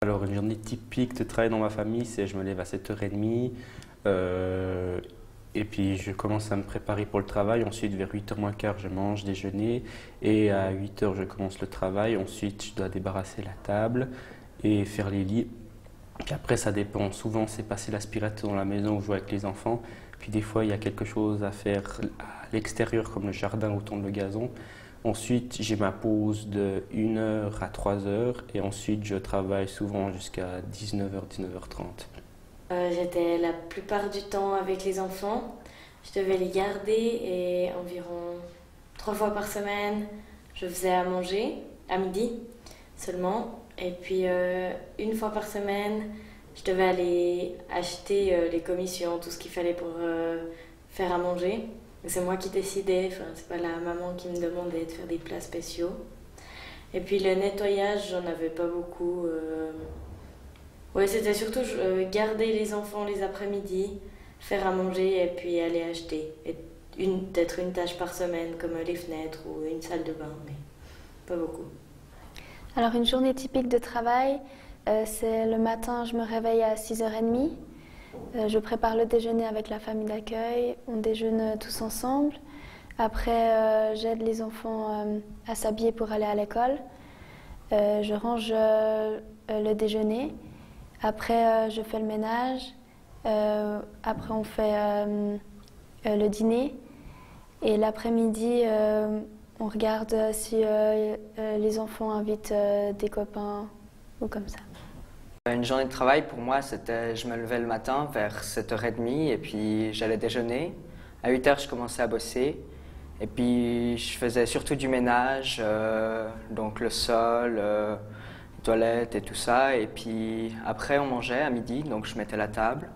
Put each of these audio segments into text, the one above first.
Alors, une journée typique de travail dans ma famille, c'est je me lève à 7h30 et puis je commence à me préparer pour le travail. Ensuite, vers 8h moins quart, je mange déjeuner et à 8h, je commence le travail. Ensuite, je dois débarrasser la table et faire les lits. Puis après, ça dépend. Souvent, c'est passer l'aspirateur dans la maison ou jouer avec les enfants. Puis des fois, il y a quelque chose à faire à l'extérieur, comme le jardin ou tondre le gazon. Ensuite, j'ai ma pause de 1h à 3h et ensuite, je travaille souvent jusqu'à 19h, 19h30. J'étais la plupart du temps avec les enfants. Je devais les garder et environ 3 fois par semaine, je faisais à manger, à midi seulement. Et puis 1 fois par semaine, je devais aller acheter les commissions, tout ce qu'il fallait pour faire à manger. C'est moi qui décidais, enfin, c'est pas la maman qui me demandait de faire des plats spéciaux. Et puis le nettoyage, j'en avais pas beaucoup. Ouais, c'était surtout garder les enfants les après-midi, faire à manger et puis aller acheter. Et peut-être une tâche par semaine, comme les fenêtres ou une salle de bain, mais pas beaucoup. Alors une journée typique de travail, c'est le matin, je me réveille à 6h30. Je prépare le déjeuner avec la famille d'accueil, on déjeune tous ensemble. Après, j'aide les enfants à s'habiller pour aller à l'école. Je range le déjeuner. Après, je fais le ménage. Après, on fait le dîner. Et l'après-midi, on regarde si les enfants invitent des copains ou comme ça. Une journée de travail, pour moi, c'était je me levais le matin vers 7h30 et puis j'allais déjeuner. À 8h, je commençais à bosser. Et puis, je faisais surtout du ménage, donc le sol, les toilettes et tout ça. Et puis, après, on mangeait à midi, donc je mettais la table.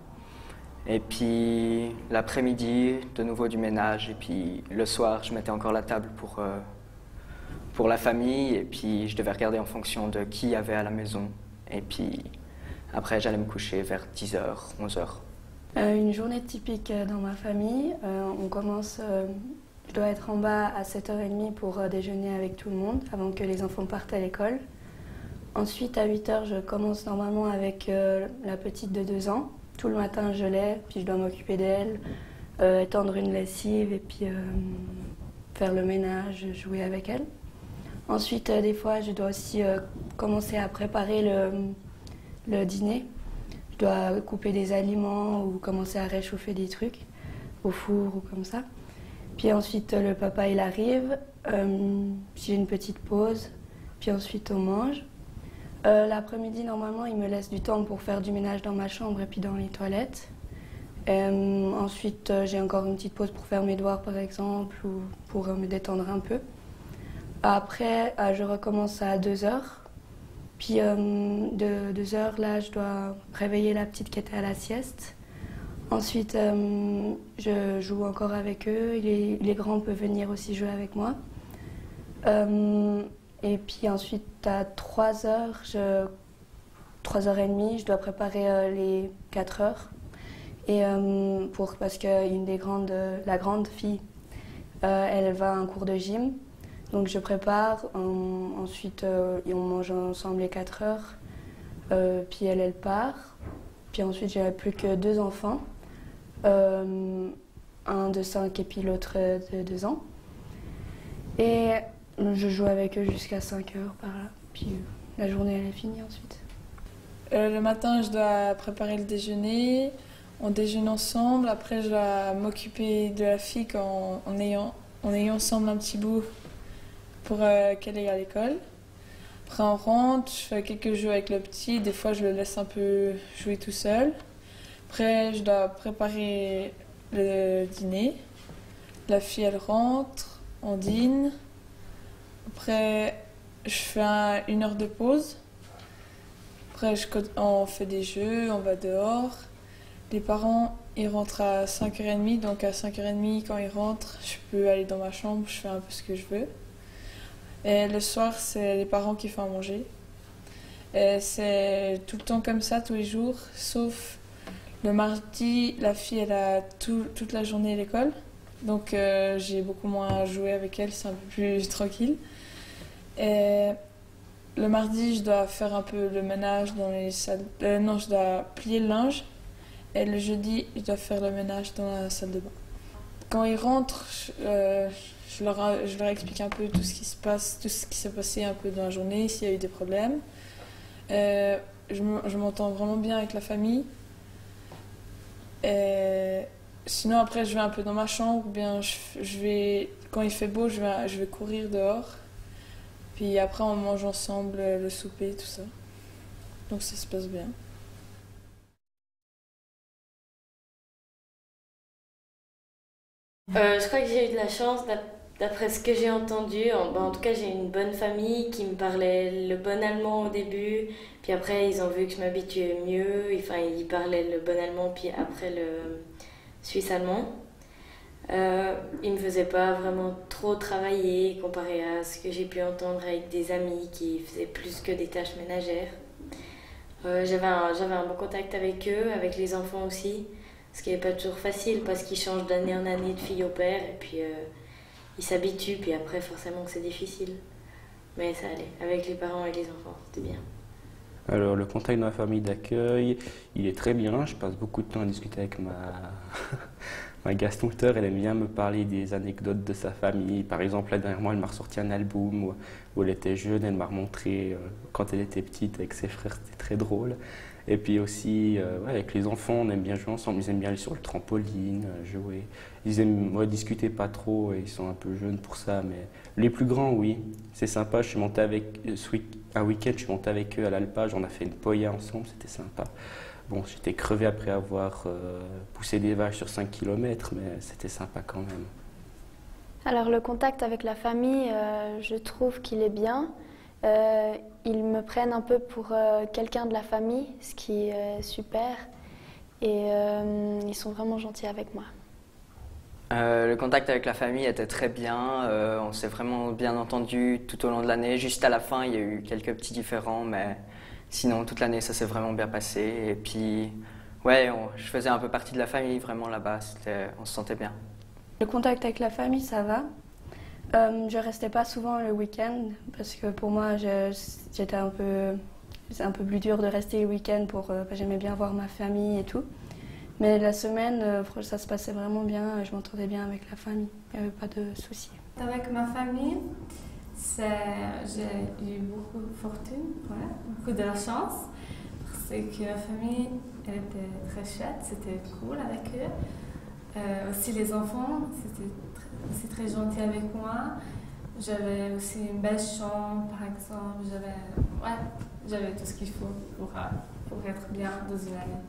Et puis, l'après-midi, de nouveau du ménage. Et puis, le soir, je mettais encore la table pour la famille. Et puis, je devais regarder en fonction de qui y avait à la maison. Et puis après, j'allais me coucher vers 10h, 11h. Une journée typique dans ma famille, on commence, je dois être en bas à 7h30 pour déjeuner avec tout le monde avant que les enfants partent à l'école. Ensuite, à 8h, je commence normalement avec la petite de 2 ans. Tout le matin, je l'ai, puis je dois m'occuper d'elle, étendre une lessive et puis faire le ménage, jouer avec elle. Ensuite, des fois, je dois aussi commencer à préparer le dîner. Je dois couper des aliments ou commencer à réchauffer des trucs au four ou comme ça. Puis ensuite, le papa, il arrive. J'ai une petite pause. Puis ensuite, on mange. L'après-midi, normalement, il me laisse du temps pour faire du ménage dans ma chambre et puis dans les toilettes. Ensuite, j'ai encore une petite pause pour faire mes devoirs, par exemple, ou pour me détendre un peu. Après, je recommence à 2h. Puis de 2h, là, je dois réveiller la petite qui était à la sieste. Ensuite, je joue encore avec eux. Les grands peuvent venir aussi jouer avec moi. Et puis ensuite, à 3h, 3h30, je dois préparer les 4h. Et parce qu'une des grandes, la grande fille, elle va à un cours de gym. Donc je prépare, ensuite on mange ensemble les 4h, puis elle part. Puis ensuite j'ai plus que 2 enfants, un de 5 et puis l'autre de 2 ans. Et je joue avec eux jusqu'à 5h par là, puis la journée elle est finie ensuite. Le matin je dois préparer le déjeuner, on déjeune ensemble, après je dois m'occuper de la fille en ayant ensemble un petit bout pour qu'elle aille à l'école. Après on rentre, je fais quelques jeux avec le petit, des fois je le laisse un peu jouer tout seul. Après je dois préparer le dîner. La fille elle rentre, on dîne. Après je fais 1 heure de pause. Après on fait des jeux, on va dehors. Les parents ils rentrent à 5h30, donc à 5h30 quand ils rentrent, je peux aller dans ma chambre, je fais un peu ce que je veux. Et le soir, c'est les parents qui font à manger. Et c'est tout le temps comme ça, tous les jours, sauf le mardi, la fille elle a toute la journée à l'école. Donc j'ai beaucoup moins à jouer avec elle, c'est un peu plus tranquille. Et le le mardi, je dois faire un peu le ménage dans les salles. Non, je dois plier le linge. Et le jeudi, je dois faire le ménage dans la salle de bain. Quand ils rentrent, je leur explique un peu tout ce qui se passe, tout ce qui s'est passé un peu dans la journée, s'il y a eu des problèmes. Je m'entends vraiment bien avec la famille. Sinon, après, je vais un peu dans ma chambre. Ou bien quand il fait beau, je vais courir dehors. Puis après, on mange ensemble le souper, tout ça. Donc ça se passe bien. Je crois que j'ai eu de la chance, d'après ce que j'ai entendu. En tout cas, j'ai une bonne famille qui me parlait le bon allemand au début. Puis après, ils ont vu que je m'habituais mieux. Enfin, ils parlaient le bon allemand, puis après le suisse-allemand. Ils me faisaient pas vraiment trop travailler comparé à ce que j'ai pu entendre avec des amis qui faisaient plus que des tâches ménagères. J'avais un bon contact avec eux, avec les enfants aussi. Ce qui n'est pas toujours facile parce qu'ils changent d'année en année de fille au père et puis ils s'habituent, puis après forcément que c'est difficile. Mais ça allait, avec les parents et les enfants, c'était bien. Alors le contact dans la famille d'accueil, il est très bien. Je passe beaucoup de temps à discuter avec ma Gaston-tuteur. Elle aime bien me parler des anecdotes de sa famille. Par exemple, là dernièrement, elle m'a ressorti un album où elle était jeune. Elle m'a remontré quand elle était petite avec ses frères, c'était très drôle. Et puis aussi, avec les enfants, on aime bien jouer ensemble. Ils aiment bien aller sur le trampoline, jouer. Ils aiment discuter pas trop, ils sont un peu jeunes pour ça. Mais les plus grands, oui, c'est sympa. Je suis monté un week-end, je suis monté avec eux à l'alpage. On a fait une poya ensemble, c'était sympa. Bon, j'étais crevé après avoir poussé des vaches sur 5 km, mais c'était sympa quand même. Alors le contact avec la famille, je trouve qu'il est bien. Ils me prennent un peu pour quelqu'un de la famille, ce qui est super. Et ils sont vraiment gentils avec moi. Le contact avec la famille était très bien. On s'est vraiment bien entendu tout au long de l'année. Juste à la fin, il y a eu quelques petits différends, mais sinon, toute l'année, ça s'est vraiment bien passé. Et puis, ouais, je faisais un peu partie de la famille vraiment là-bas. On se sentait bien. Le contact avec la famille, ça va. Je restais pas souvent le week-end parce que pour moi, c'est un peu plus dur de rester le week-end j'aimais bien voir ma famille et tout. Mais la semaine, ça se passait vraiment bien. Je m'entendais bien avec la famille. Il n'y avait pas de soucis. Avec ma famille, j'ai eu beaucoup de fortune, beaucoup de la chance parce que ma famille, elle était très chouette, c'était cool avec eux. Aussi les enfants, c'était aussi très gentil avec moi. J'avais aussi une belle chambre, par exemple. J'avais tout ce qu'il faut pour être bien dans une année.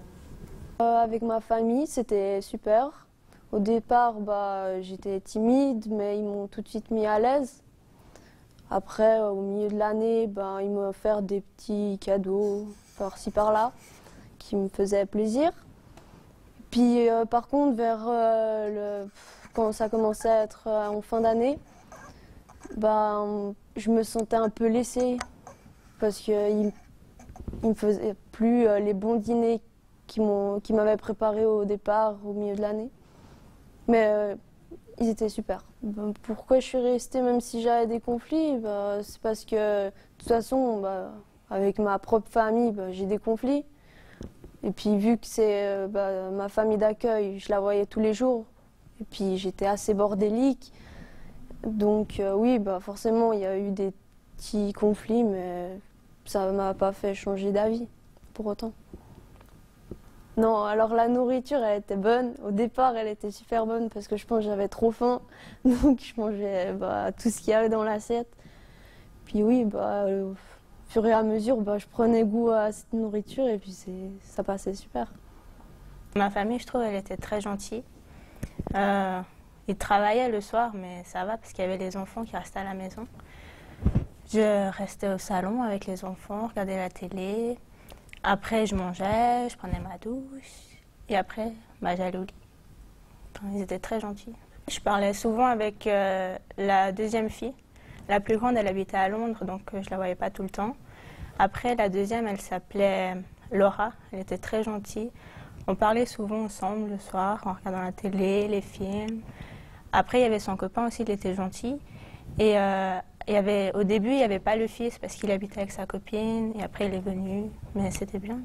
Avec ma famille, c'était super. Au départ, j'étais timide, mais ils m'ont tout de suite mis à l'aise. Après, au milieu de l'année, ils m'ont offert des petits cadeaux par-ci par-là qui me faisaient plaisir. Puis par contre, quand ça commençait à être en fin d'année, je me sentais un peu laissée parce qu'ils ne me faisaient plus les bons dîners qu'ils m'avaient préparés au départ, au milieu de l'année. Mais ils étaient super. Pourquoi je suis restée même si j'avais des conflits, c'est parce que de toute façon, avec ma propre famille, j'ai des conflits. Et puis vu que c'est ma famille d'accueil, je la voyais tous les jours. Et puis j'étais assez bordélique. Donc oui, forcément, il y a eu des petits conflits, mais ça ne m'a pas fait changer d'avis pour autant. Non, alors la nourriture, elle était bonne. Au départ, elle était super bonne parce que je pense que j'avais trop faim. Donc je mangeais tout ce qu'il y avait dans l'assiette. Puis oui, au fur et à mesure, je prenais goût à cette nourriture et puis ça passait super. Ma famille, je trouve, elle était très gentille. Ils travaillaient le soir, mais ça va parce qu'il y avait les enfants qui restaient à la maison. Je restais au salon avec les enfants, regardais la télé. Après, je mangeais, je prenais ma douche. Et après, j'allais au lit. Ils étaient très gentils. Je parlais souvent avec la deuxième fille. La plus grande, elle habitait à Londres, donc je ne la voyais pas tout le temps. Après, la deuxième, elle s'appelait Laura. Elle était très gentille. On parlait souvent ensemble le soir, en regardant la télé, les films. Après, il y avait son copain aussi, il était gentil. Et Au début, il n'y avait pas le fils parce qu'il habitait avec sa copine et après il est venu, mais c'était bien.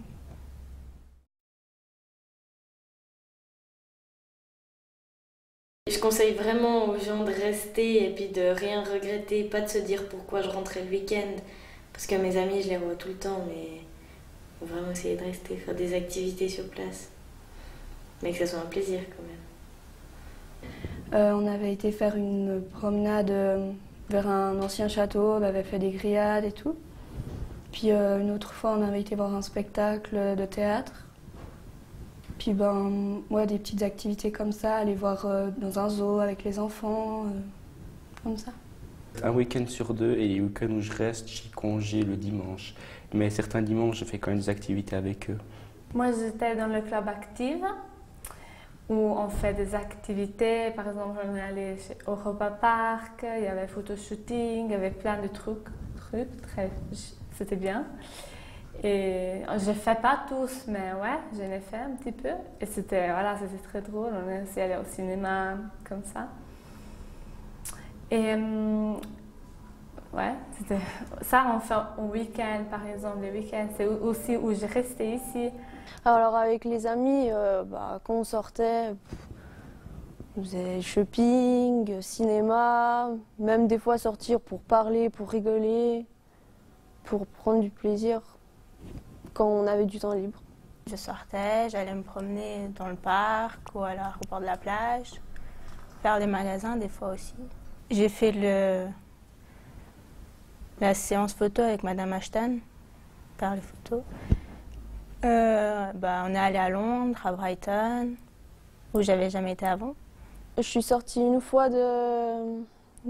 Je conseille vraiment aux gens de rester et puis de rien regretter, pas de se dire pourquoi je rentrais le week-end. Parce que mes amis, je les vois tout le temps, mais faut vraiment essayer de rester, faire des activités sur place. Mais que ce soit un plaisir quand même. On avait été faire une promenade vers un ancien château, on avait fait des grillades et tout. Puis une autre fois, on avait été voir un spectacle de théâtre. Puis ouais, des petites activités comme ça, aller voir dans un zoo avec les enfants, comme ça. Un week-end sur 2 et les week-ends où je reste, j'ai congé le dimanche. Mais certains dimanches, je fais quand même des activités avec eux. Moi, j'étais dans le club Active où on fait des activités. Par exemple, on est allé au Europa Park, il y avait photoshooting, il y avait plein de trucs c'était bien. Et je ne fais pas tous, mais ouais, j'en ai fait un petit peu. Et c'était très drôle. On est aussi allé au cinéma comme ça. Et ouais, c'était ça, on fait au week-end, par exemple. Les week-ends, c'est aussi où je restais ici. Alors avec les amis, quand on sortait, on faisait shopping, cinéma, même des fois sortir pour parler, pour rigoler, pour prendre du plaisir quand on avait du temps libre. Je sortais, j'allais me promener dans le parc ou alors au bord de la plage, faire des magasins des fois aussi. J'ai fait la séance photo avec Madame Ashton, faire les photos. On est allé à Londres, à Brighton, où j'avais jamais été avant. Je suis sortie une fois de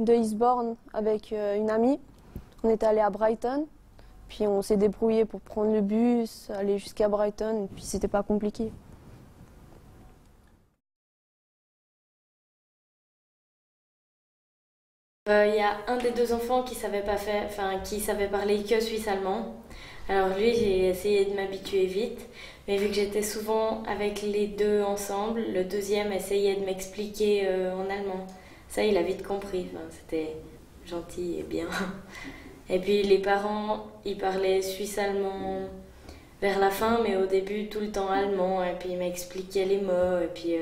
Eastbourne avec une amie. On est allé à Brighton, puis on s'est débrouillé pour prendre le bus, aller jusqu'à Brighton, puis c'était pas compliqué. Il y a un des deux enfants qui savait parler que suisse-allemand. Alors lui, j'ai essayé de m'habituer vite, mais vu que j'étais souvent avec les deux ensemble, le deuxième essayait de m'expliquer en allemand. Ça, il a vite compris, c'était gentil et bien. Et puis les parents, ils parlaient suisse-allemand vers la fin, mais au début tout le temps allemand, et puis ils m'expliquaient les mots, et puis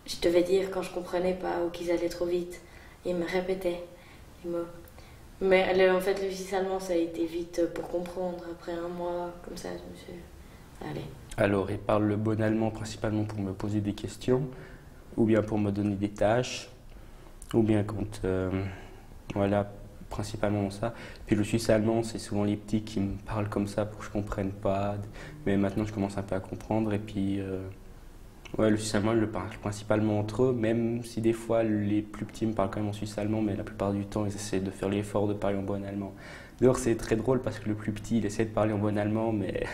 je devais dire quand je comprenais pas ou qu'ils allaient trop vite. Ils me répétaient les mots. Mais en fait, le suisse-allemand, ça a été vite pour comprendre. Après un mois, comme ça, je me suis... Allez. Alors, ils parlent le bon allemand principalement pour me poser des questions, ou bien pour me donner des tâches, ou bien quand... voilà, principalement ça. Puis le suisse-allemand, c'est souvent les petits qui me parlent comme ça pour que je comprenne pas. Mais maintenant, je commence un peu à comprendre. Et puis, ouais, le suisse-allemand, ils le parlent principalement entre eux, même si des fois, les plus petits me parlent quand même en suisse-allemand, mais la plupart du temps, ils essaient de faire l'effort de parler en bon allemand. D'ailleurs, c'est très drôle parce que le plus petit, il essaie de parler en bon allemand, mais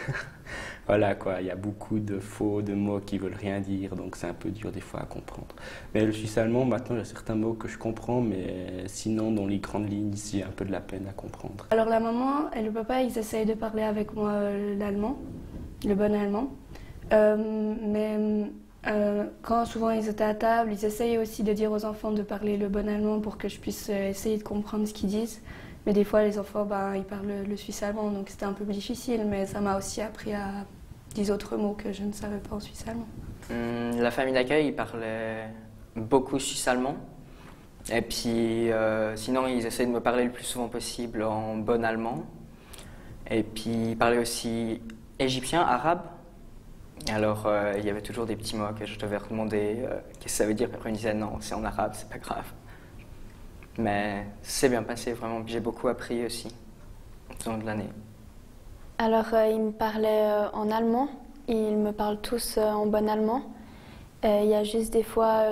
voilà quoi, il y a beaucoup de faux, de mots qui veulent rien dire, donc c'est un peu dur des fois à comprendre. Mais le suisse-allemand, maintenant, il y a certains mots que je comprends, mais sinon, dans les grandes lignes, j'ai un peu de la peine à comprendre. Alors la maman et le papa, ils essayent de parler avec moi l'allemand, le bon allemand. Quand souvent ils étaient à table, ils essayaient aussi de dire aux enfants de parler le bon allemand pour que je puisse essayer de comprendre ce qu'ils disent. Mais des fois, les enfants, ils parlent le suisse-allemand, donc c'était un peu difficile. Mais ça m'a aussi appris à dire autres mots que je ne savais pas en suisse-allemand. La famille d'accueil, ils parlaient beaucoup suisse-allemand. Et puis, sinon, ils essaient de me parler le plus souvent possible en bon allemand. Et puis, ils parlaient aussi égyptien, arabe. Alors, il y avait toujours des petits mots que je devais demander qu'est-ce que ça veut dire. Puis après, ils me disaient non, c'est en arabe, c'est pas grave. Mais c'est bien passé, vraiment. J'ai beaucoup appris aussi, tout au long de l'année. Alors, ils me parlaient en allemand. Ils me parlent tous en bon allemand. Il y a juste des fois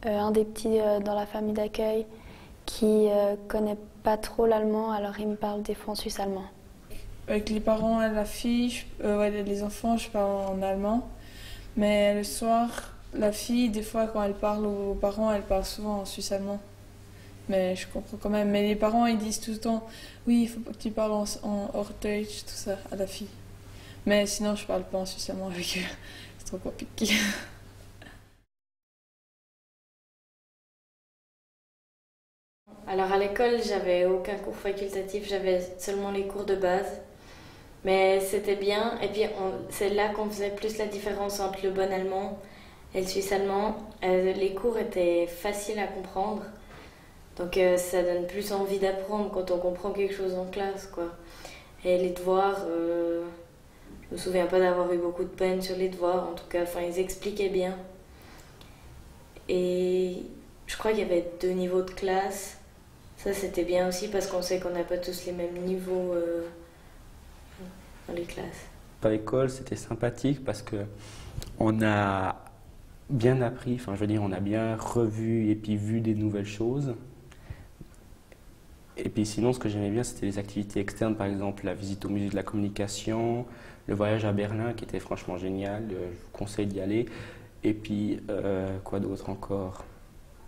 un des petits dans la famille d'accueil qui connaît pas trop l'allemand, alors il me parle des fois en suisse allemand. Avec les parents et la fille, les enfants, je parle en allemand. Mais le soir, la fille, des fois, quand elle parle aux parents, elle parle souvent en suisse allemand. Mais je comprends quand même. Mais les parents, ils disent tout le temps, oui, il faut pas que tu parles en Hochdeutsch, tout ça, à la fille. Mais sinon, je parle pas en suisse allemand avec eux. C'est trop compliqué. Alors à l'école, j'avais aucun cours facultatif, j'avais seulement les cours de base. Mais c'était bien. Et puis, c'est là qu'on faisait plus la différence entre le bon allemand et le suisse allemand. Les cours étaient faciles à comprendre. Donc, ça donne plus envie d'apprendre quand on comprend quelque chose en classe, quoi. Et les devoirs, je me souviens pas d'avoir eu beaucoup de peine sur les devoirs. En tout cas, enfin, ils expliquaient bien. Et je crois qu'il y avait 2 niveaux de classe. Ça, c'était bien aussi parce qu'on sait qu'on n'a pas tous les mêmes niveaux dans les classes. À l'école, c'était sympathique parce que on a bien appris, enfin je veux dire, on a bien revu et puis vu des nouvelles choses. Et puis sinon, ce que j'aimais bien, c'était les activités externes, par exemple la visite au musée de la communication, le voyage à Berlin qui était franchement génial, je vous conseille d'y aller. Et puis, quoi d'autre encore?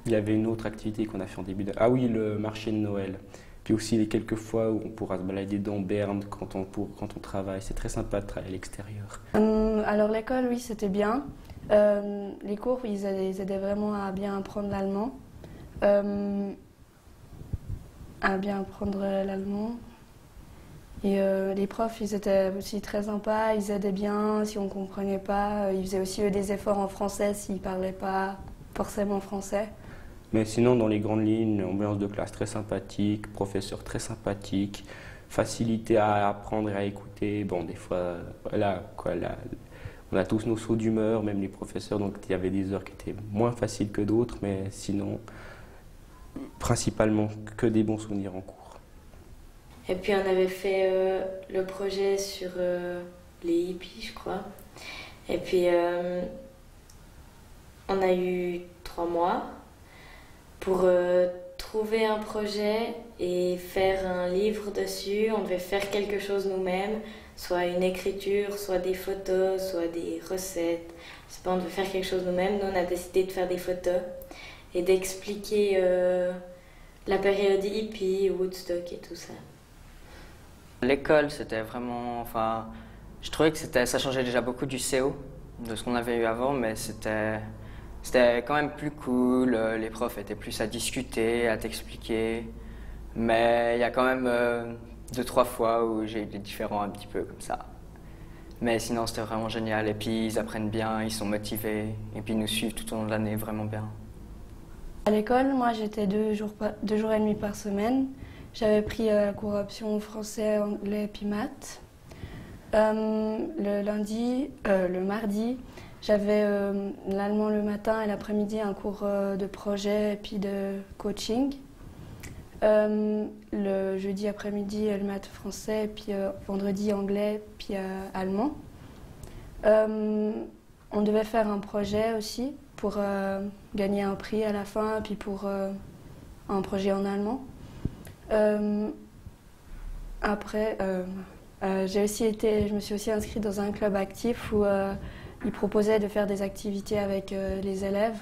Il y avait une autre activité qu'on a fait en début de... Ah oui, le marché de Noël. Puis aussi les quelques fois où on pourra se balader dans Berne quand on travaille. C'est très sympa de travailler à l'extérieur. Alors l'école, oui, c'était bien. Les cours, ils aidaient vraiment à bien apprendre l'allemand. Et les profs, ils étaient aussi très sympas, ils aidaient bien si on ne comprenait pas. Ils faisaient aussi des efforts en français s'ils ne parlaient pas forcément français. Mais sinon, dans les grandes lignes, ambiance de classe très sympathique, professeur très sympathique, facilité à apprendre et à écouter. Bon, des fois, voilà, quoi, là, on a tous nos sauts d'humeur, même les professeurs, donc il y avait des heures qui étaient moins faciles que d'autres, mais sinon, principalement que des bons souvenirs en cours. Et puis on avait fait le projet sur les hippies, je crois. Et puis on a eu 3 mois pour trouver un projet et faire un livre dessus. On devait faire quelque chose nous-mêmes, soit une écriture, soit des photos, soit des recettes. Je sais pas, on devait faire quelque chose nous-mêmes. Nous, on a décidé de faire des photos et d'expliquer la période hippie, Woodstock et tout ça. L'école, c'était vraiment... Enfin, je trouvais que ça changeait déjà beaucoup du CO, de ce qu'on avait eu avant, mais c'était quand même plus cool. Les profs étaient plus à discuter, à t'expliquer. Mais il y a quand même 2-3 fois où j'ai eu des différends un petit peu comme ça. Mais sinon, c'était vraiment génial. Et puis, ils apprennent bien, ils sont motivés. Et puis, ils nous suivent tout au long de l'année vraiment bien. À l'école, moi, j'étais 2 jours et demi par semaine. J'avais pris la cours option français, anglais, puis maths. Le mardi, j'avais l'allemand le matin et l'après-midi un cours de projet et puis de coaching. Le jeudi après-midi, le maths français, puis vendredi anglais, puis allemand. On devait faire un projet aussi pour gagner un prix à la fin, puis pour un projet en allemand. Après, je me suis aussi inscrite dans un club actif où ils proposaient de faire des activités avec les élèves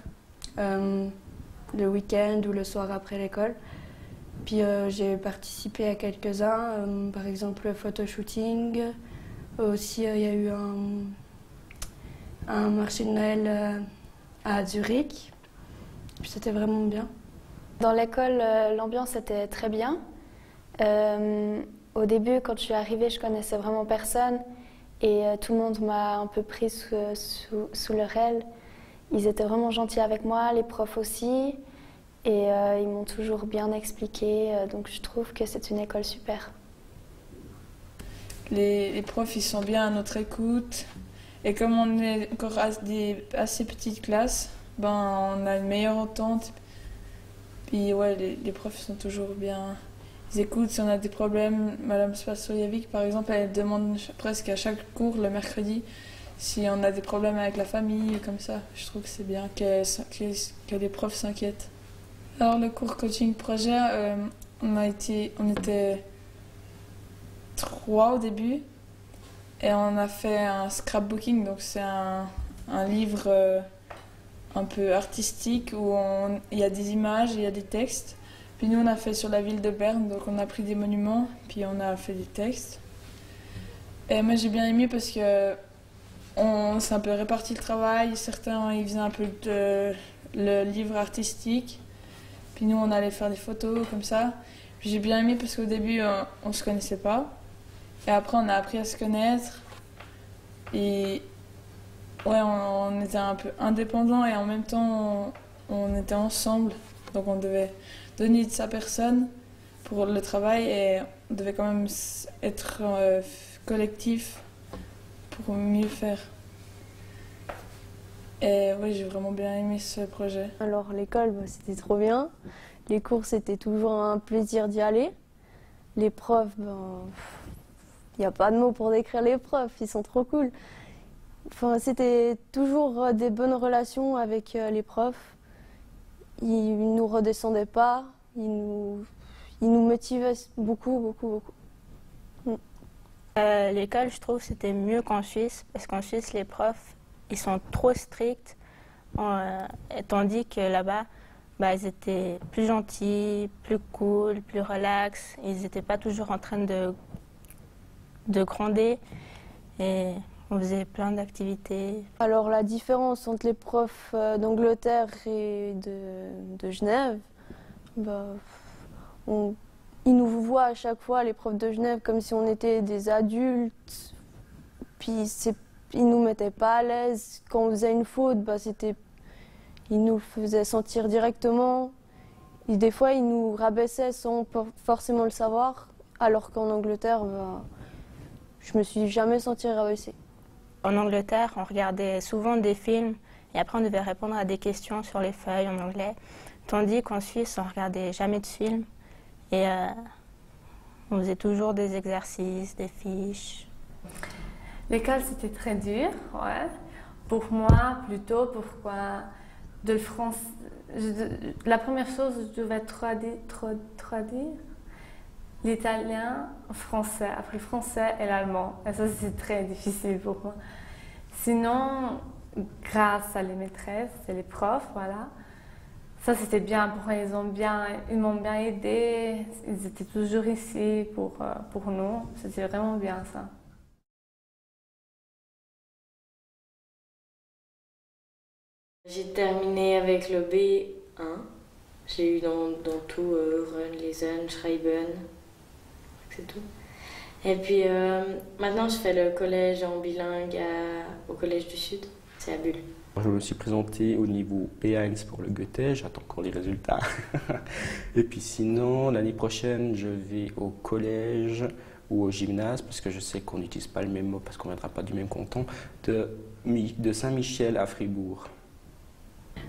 le week-end ou le soir après l'école. Puis j'ai participé à quelques-uns, par exemple le photoshooting. Aussi, il y a eu un marché de Noël à Zurich. Puis c'était vraiment bien. Dans l'école, l'ambiance était très bien. Au début, quand je suis arrivée, je connaissais vraiment personne et tout le monde m'a un peu pris sous leur aile. Ils étaient vraiment gentils avec moi, les profs aussi, et ils m'ont toujours bien expliqué. Donc je trouve que c'est une école super. Les profs, ils sont bien à notre écoute. Et comme on est encore assez petites classes, on a une meilleure entente. Puis ouais, les profs sont toujours bien. Ils écoutent si on a des problèmes. Madame Spasojevic, par exemple, elle demande presque à chaque cours le mercredi si on a des problèmes avec la famille, comme ça. Je trouve que c'est bien que les profs s'inquiètent. Alors le cours coaching projet, on était 3 au début et on a fait un scrapbooking, donc c'est un livre un peu artistique où il y a des images, il y a des textes. Puis nous on a fait sur la ville de Berne, donc on a pris des monuments, puis on a fait des textes. Et moi j'ai bien aimé parce que s'est un peu réparti le travail. Certains ils faisaient un peu le livre artistique Puis nous, on allait faire des photos comme ça. J'ai bien aimé parce qu'au début, on ne se connaissait pas. Et après, on a appris à se connaître. Et ouais, on était un peu indépendants et en même temps, on était ensemble. Donc on devait donner de sa personne pour le travail et on devait quand même être collectif pour mieux faire. Et oui, j'ai vraiment bien aimé ce projet. Alors l'école, c'était trop bien. Les cours, c'était toujours un plaisir d'y aller. Les profs, il n'y a pas de mots pour décrire les profs, ils sont trop cool. Enfin, c'était toujours des bonnes relations avec les profs. Ils ne nous redescendaient pas, ils nous motivaient beaucoup. L'école, je trouve, c'était mieux qu'en Suisse, parce qu'en Suisse, les profs, ils sont trop stricts, tandis que là-bas, ils étaient plus gentils, plus cool, plus relax. Ils n'étaient pas toujours en train de gronder et on faisait plein d'activités. Alors la différence entre les profs d'Angleterre et de Genève, ils nous voient à chaque fois, les profs de Genève, comme si on était des adultes. Puis ils nous mettaient pas à l'aise. Quand on faisait une faute, ils nous le faisaient sentir directement. Et des fois, ils nous rabaissaient sans forcément le savoir. Alors qu'en Angleterre, je me suis jamais sentie rabaissée. En Angleterre, on regardait souvent des films et après on devait répondre à des questions sur les feuilles en anglais. Tandis qu'en Suisse, on regardait jamais de films et on faisait toujours des exercices, des fiches. L'école, c'était très dur, ouais. Pour moi, plutôt, pourquoi de France. La première chose, je devais traduire l'italien au français, après le français et l'allemand. Et ça, c'est très difficile pour moi. Sinon, grâce à les maîtresses et les profs, voilà, ça c'était bien pour eux. Ils m'ont bien aidé. Ils étaient toujours ici pour nous. C'était vraiment bien ça. J'ai terminé avec le B1. J'ai eu dans tout Run, Lesen, Schreiben, c'est tout. Et puis maintenant je fais le collège en bilingue au Collège du Sud, c'est à Bulle. Je me suis présenté au niveau B1 pour le Goethe, j'attends encore les résultats. Et puis sinon, l'année prochaine, je vais au collège ou au gymnase, parce que je sais qu'on n'utilise pas le même mot, parce qu'on ne viendra pas du même canton, de Saint-Michel à Fribourg.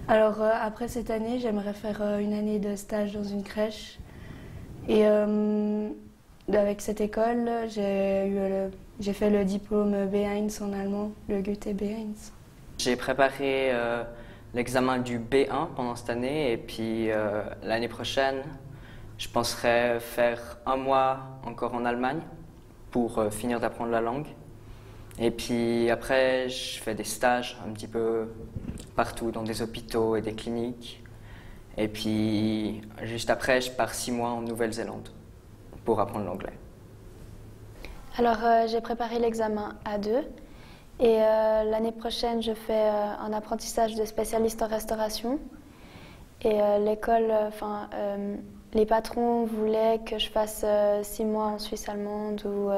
Alors après cette année, j'aimerais faire une année de stage dans une crèche. Et avec cette école, j'ai fait le diplôme B1 en allemand, le Goethe B1. J'ai préparé l'examen du B1 pendant cette année et puis l'année prochaine, je penserais faire 1 mois encore en Allemagne pour finir d'apprendre la langue. Et puis après, je fais des stages un petit peu partout, dans des hôpitaux et des cliniques. Et puis juste après, je pars 6 mois en Nouvelle-Zélande pour apprendre l'anglais. Alors j'ai préparé l'examen A2 et l'année prochaine je fais un apprentissage de spécialiste en restauration. Et l'école, les patrons voulaient que je fasse 6 mois en Suisse allemande ou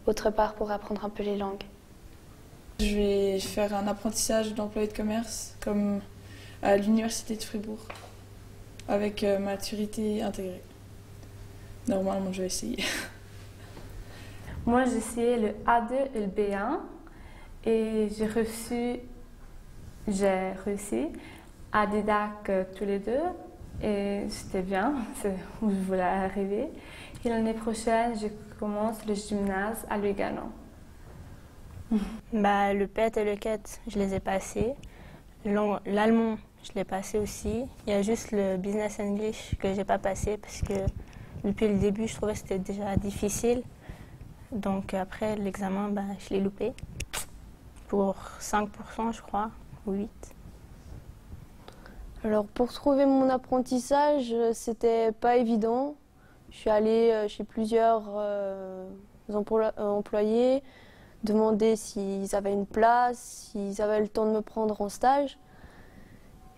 autre part pour apprendre un peu les langues. Je vais faire un apprentissage d'employé de commerce comme à l'université de Fribourg avec maturité intégrée. Normalement, je vais essayer. Moi, j'ai essayé le A2 et le B1 et j'ai réussi à DIDAC tous les deux et c'était bien, c'est où je voulais arriver. Et l'année prochaine, je commence le gymnase à Lugano. Le PET et le QET, je les ai passés. L'allemand, je l'ai passé aussi. Il y a juste le Business English que j'ai pas passé parce que depuis le début, je trouvais que c'était déjà difficile. Donc après l'examen, je l'ai loupé pour 5%, je crois, ou 8%. Alors pour trouver mon apprentissage, c'était pas évident. Je suis allée chez plusieurs employés, demander s'ils avaient une place, s'ils avaient le temps de me prendre en stage.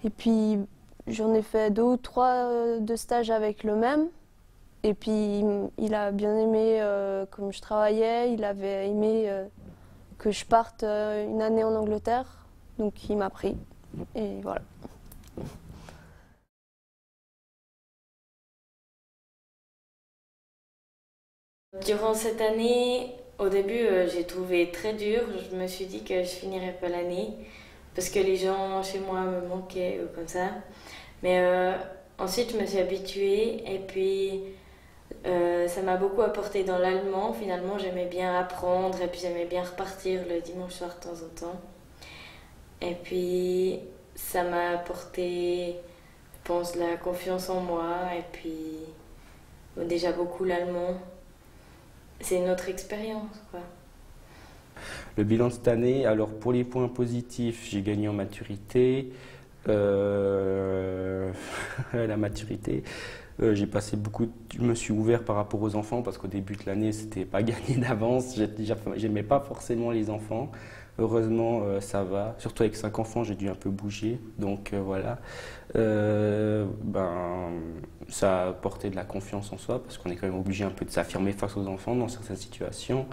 Et puis J'en ai fait 2 ou 3 de stages avec le même. Et puis il a bien aimé comme je travaillais, il avait aimé que je parte une année en Angleterre. Donc il m'a pris. Et voilà. Durant cette année, au début, j'ai trouvé très dur. Je me suis dit que je finirais pas l'année parce que les gens chez moi me manquaient ou comme ça. Mais ensuite, je me suis habituée et puis ça m'a beaucoup apporté dans l'allemand. Finalement, j'aimais bien apprendre et puis j'aimais bien repartir le dimanche soir de temps en temps. Et puis, ça m'a apporté, je pense, la confiance en moi et puis déjà beaucoup l'allemand. C'est une autre expérience, quoi. Le bilan de cette année, alors pour les points positifs, j'ai gagné en maturité. La maturité, j'ai passé je me suis ouvert par rapport aux enfants parce qu'au début de l'année, c'était pas gagné d'avance. J'aimais pas forcément les enfants. Heureusement, ça va. Surtout avec 5 enfants, j'ai dû un peu bouger. Donc voilà. Ça a apporté de la confiance en soi parce qu'on est quand même obligé un peu de s'affirmer face aux enfants dans certaines situations.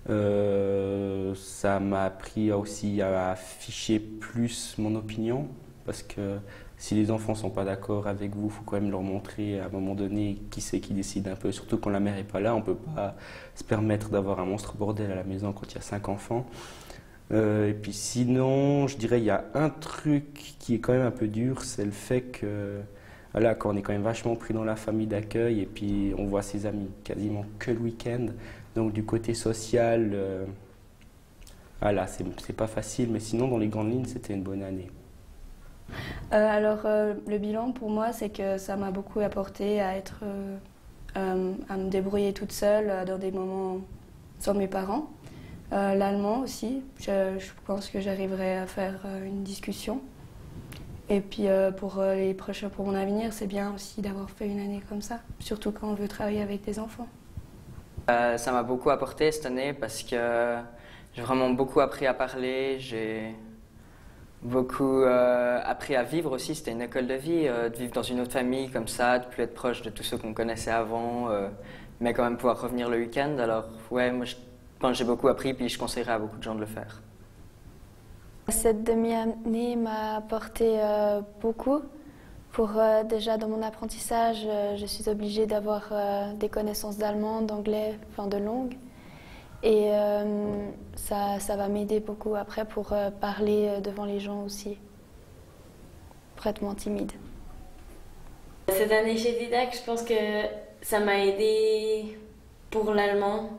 Ça m'a appris aussi à afficher plus mon opinion parce que si les enfants ne sont pas d'accord avec vous, il faut quand même leur montrer à un moment donné qui c'est qui décide un peu. Surtout quand la mère n'est pas là, on ne peut pas se permettre d'avoir un monstre bordel à la maison quand il y a 5 enfants. Et puis sinon, je dirais il y a un truc qui est quand même un peu dur, c'est le fait que voilà, quand on est quand même vachement pris dans la famille d'accueil et puis on voit ses amis quasiment que le week-end. Donc du côté social, voilà, c'est pas facile, mais sinon dans les grandes lignes, c'était une bonne année. Le bilan pour moi, c'est que ça m'a beaucoup apporté à me débrouiller toute seule dans des moments sans mes parents. L'allemand aussi, je pense que j'arriverai à faire une discussion. Et puis pour mon avenir, c'est bien aussi d'avoir fait une année comme ça, surtout quand on veut travailler avec des enfants. Ça m'a beaucoup apporté cette année parce que j'ai vraiment beaucoup appris à parler, j'ai beaucoup appris à vivre aussi. C'était une école de vie, de vivre dans une autre famille comme ça, de plus être proche de tous ceux qu'on connaissait avant, mais quand même pouvoir revenir le week-end. Alors ouais, moi je pense que j'ai beaucoup appris puis je conseillerais à beaucoup de gens de le faire. Cette demi-année m'a apporté beaucoup. Déjà dans mon apprentissage, je suis obligée d'avoir des connaissances d'allemand, d'anglais, enfin de langue. Et ça va m'aider beaucoup après pour parler devant les gens aussi, pour être moins timide. Cette année chez Didac, je pense que ça m'a aidé pour l'allemand.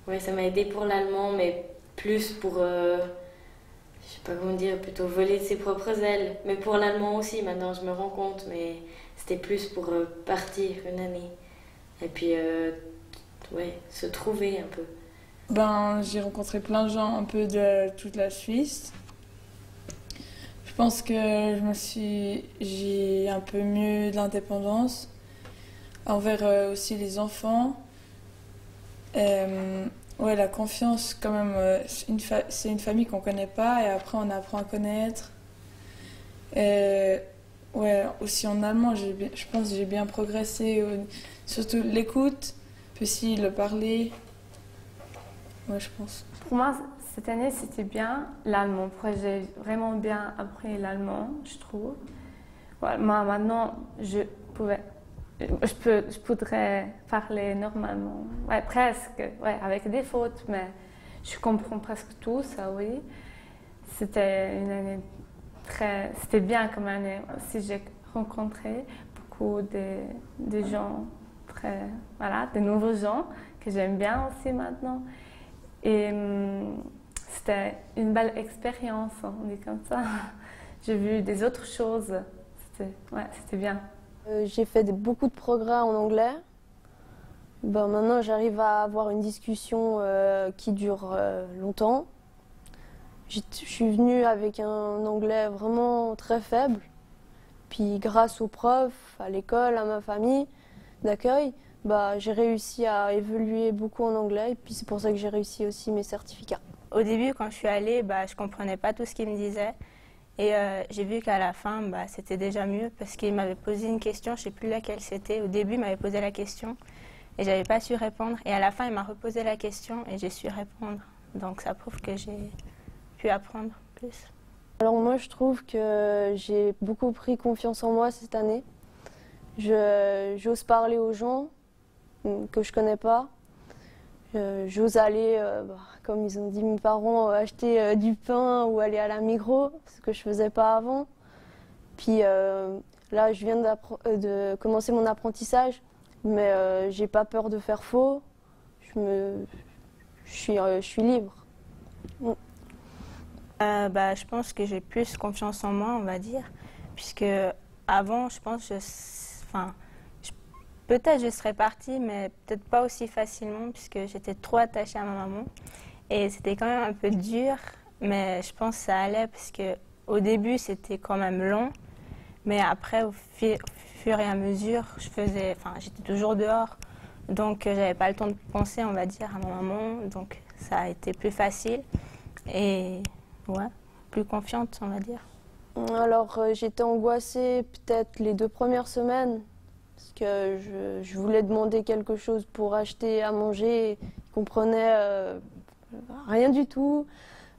Ouais, ça m'a aidé pour l'allemand, mais plus pour, je sais pas comment dire, plutôt voler de ses propres ailes. Mais pour l'allemand aussi, maintenant je me rends compte, mais c'était plus pour partir une année. Et puis, ouais, se trouver un peu. J'ai rencontré plein de gens un peu de toute la Suisse. Je pense que j'ai un peu mieux de l'indépendance envers aussi les enfants. Ouais, la confiance quand même, c'est une famille qu'on connaît pas et après on apprend à connaître. Ouais, aussi en allemand, je pense que j'ai bien progressé, surtout l'écoute, puis aussi le parler. Ouais, je pense. Pour moi, cette année, c'était bien l'allemand. J'ai vraiment bien appris l'allemand, je trouve. Ouais, moi, maintenant, je pourrais parler normalement. Ouais, presque. Ouais, avec des fautes, mais je comprends presque tout, ça, oui. C'était une année c'était bien comme année. Aussi, j'ai rencontré beaucoup de gens voilà, de nouveaux gens que j'aime bien aussi maintenant. Et c'était une belle expérience, on dit comme ça. J'ai vu des autres choses. C'était bien. J'ai fait beaucoup de progrès en anglais. Maintenant, j'arrive à avoir une discussion qui dure longtemps. Je suis venue avec un anglais vraiment très faible. Puis grâce aux profs, à l'école, à ma famille d'accueil, j'ai réussi à évoluer beaucoup en anglais. Et puis c'est pour ça que j'ai réussi aussi mes certificats. Au début, quand je suis allée, je ne comprenais pas tout ce qu'ils me disaient. Et j'ai vu qu'à la fin, c'était déjà mieux parce qu'il m'avait posé une question, je ne sais plus laquelle c'était. Au début, il m'avait posé la question et je n'avais pas su répondre. Et à la fin, il m'a reposé la question et j'ai su répondre. Donc ça prouve que j'ai pu apprendre plus. Alors moi, je trouve que j'ai beaucoup pris confiance en moi cette année. J'ose parler aux gens que je connais pas. J'ose aller, comme ils ont dit mes parents, acheter du pain ou aller à la Migros, ce que je faisais pas avant. Puis là, je viens de commencer mon apprentissage, mais j'ai pas peur de faire faux. Je suis libre. Je pense que j'ai plus confiance en moi, on va dire, puisque avant, je pense, peut-être je serais partie, mais peut-être pas aussi facilement, puisque j'étais trop attachée à ma maman. Et c'était quand même un peu dur, mais je pense que ça allait, parce qu'au début, c'était quand même long. Mais après, au fur et à mesure, j'étais toujours dehors. Donc, j'avais pas le temps de penser, on va dire, à ma maman. Donc, ça a été plus facile. Et ouais, plus confiante, on va dire. Alors, j'étais angoissée peut-être les 2 premières semaines. Parce que je voulais demander quelque chose pour acheter à manger. Ils comprenaient rien du tout.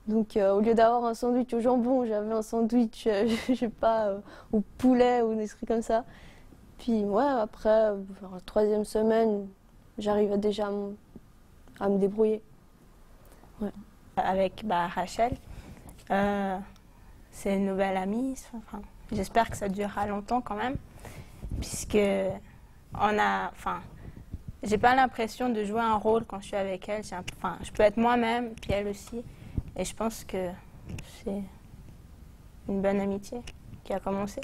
Donc au lieu d'avoir un sandwich au jambon, j'avais un sandwich, je sais pas, au poulet ou des trucs comme ça. Puis ouais, après, la 3e semaine, j'arrivais déjà à me débrouiller. Ouais. Avec Rachel, c'est une nouvelle amie. J'espère que ça durera longtemps quand même. Puisque j'ai pas l'impression de jouer un rôle quand je suis avec elle. Je peux être moi-même, puis elle aussi. Et je pense que c'est une bonne amitié qui a commencé.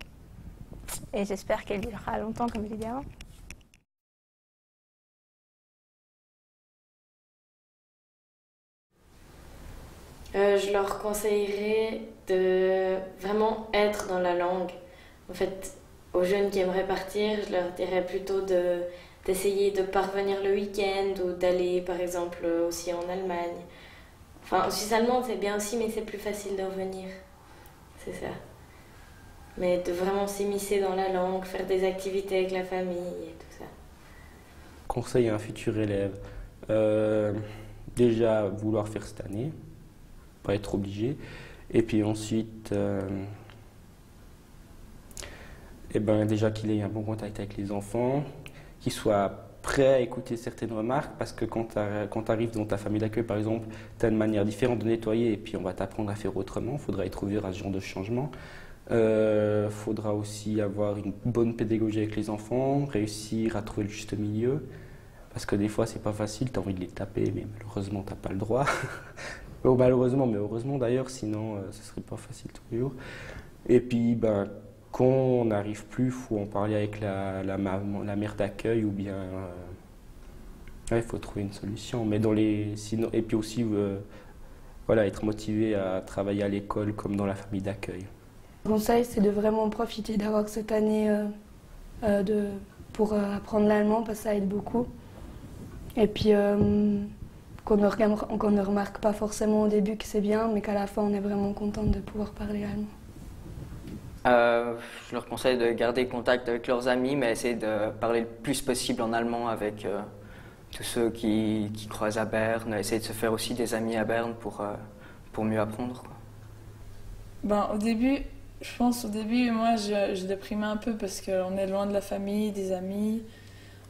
Et j'espère qu'elle durera longtemps, comme je l'ai dit avant. Je leur conseillerais de vraiment être dans la langue. En fait, aux jeunes qui aimeraient partir, je leur dirais plutôt d'essayer de parvenir le week-end ou d'aller par exemple aussi en Allemagne. En Suisse allemande c'est bien aussi, mais c'est plus facile de revenir. C'est ça. Mais de vraiment s'immiscer dans la langue, faire des activités avec la famille et tout ça. Conseil à un futur élève. Déjà, vouloir faire cette année, pas être obligé. Et puis ensuite... déjà qu'il ait un bon contact avec les enfants, qu'il soit prêt à écouter certaines remarques, parce que quand tu arrives dans ta famille d'accueil, par exemple, tu as une manière différente de nettoyer et puis on va t'apprendre à faire autrement. Il faudra être ouvert à ce genre de changement. Il faudra aussi avoir une bonne pédagogie avec les enfants, réussir à trouver le juste milieu, parce que des fois c'est pas facile, tu as envie de les taper, mais malheureusement tu n'as pas le droit. Malheureusement, mais heureusement d'ailleurs, sinon ce serait pas facile tous les jours. Et puis, quand on n'arrive plus, il faut en parler avec la mère d'accueil ou bien... il faut trouver une solution. Mais sinon, et puis aussi, être motivé à travailler à l'école comme dans la famille d'accueil. Le conseil, c'est de vraiment profiter d'avoir cette année pour apprendre l'allemand, parce que ça aide beaucoup. Et puis, qu'on ne remarque pas forcément au début que c'est bien, mais qu'à la fin, on est vraiment content de pouvoir parler allemand. Je leur conseille de garder contact avec leurs amis, mais essayer de parler le plus possible en allemand avec tous ceux qui croisent à Berne. Essayer de se faire aussi des amis à Berne pour mieux apprendre, quoi. Au début, moi, je déprimais un peu parce qu'on est loin de la famille, des amis.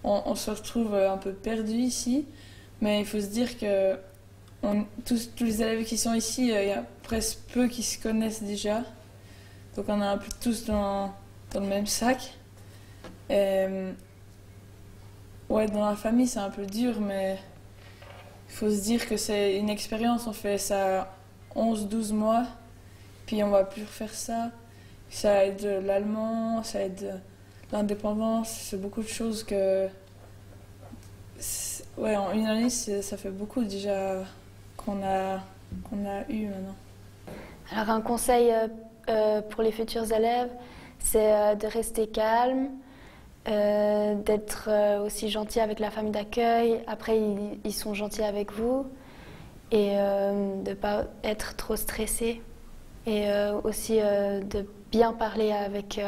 On se retrouve un peu perdu ici. Mais il faut se dire que tous les élèves qui sont ici, il y a presque peu qui se connaissent déjà. Donc on est un peu tous dans le même sac. Dans la famille c'est un peu dur, mais il faut se dire que c'est une expérience. On fait ça 11-12 mois, puis on va plus refaire ça. Ça aide l'allemand, ça aide l'indépendance, c'est beaucoup de choses que... en une année, ça fait beaucoup déjà qu'on a eu maintenant. Alors un conseil pour les futurs élèves, c'est de rester calme, d'être aussi gentil avec la famille d'accueil. Après, ils sont gentils avec vous. Et de ne pas être trop stressé. et aussi de bien parler avec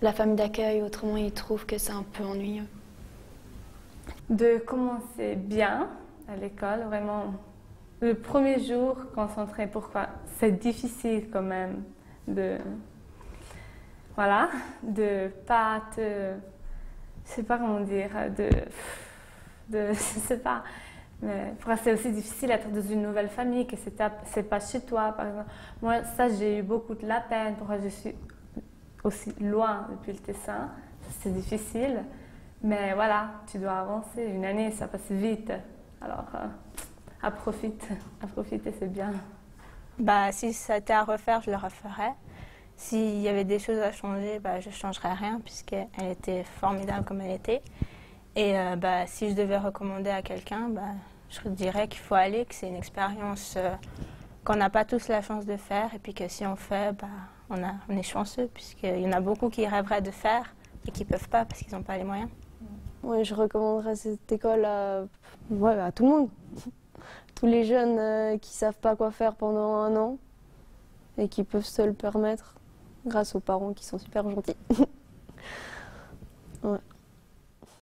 la famille d'accueil, autrement ils trouvent que c'est un peu ennuyeux. De commencer bien à l'école, vraiment. Le premier jour, concentré, pourquoi? C'est difficile quand même de... Voilà, de pas te... Je sais pas comment dire, je sais pas. Mais c'est aussi difficile d'être dans une nouvelle famille, que c'est pas chez toi, par exemple. Moi, ça, j'ai eu beaucoup de la peine. Pourquoi je suis aussi loin depuis le Tessin? C'est difficile. Mais voilà, tu dois avancer. Une année, ça passe vite. Alors, à profiter, c'est bien. Bah, si ça était à refaire, je le referais. S'il y avait des choses à changer, bah, je ne changerais rien puisqu'elle était formidable comme elle était. Et bah, si je devais recommander à quelqu'un, bah, je dirais qu'il faut aller, que c'est une expérience qu'on n'a pas tous la chance de faire. Et puis que si on fait, bah, on est chanceux puisqu'il y en a beaucoup qui rêveraient de faire et qui ne peuvent pas parce qu'ils n'ont pas les moyens. Ouais, je recommanderais cette école à tout le monde. Tous les jeunes qui ne savent pas quoi faire pendant un an et qui peuvent se le permettre grâce aux parents qui sont super gentils.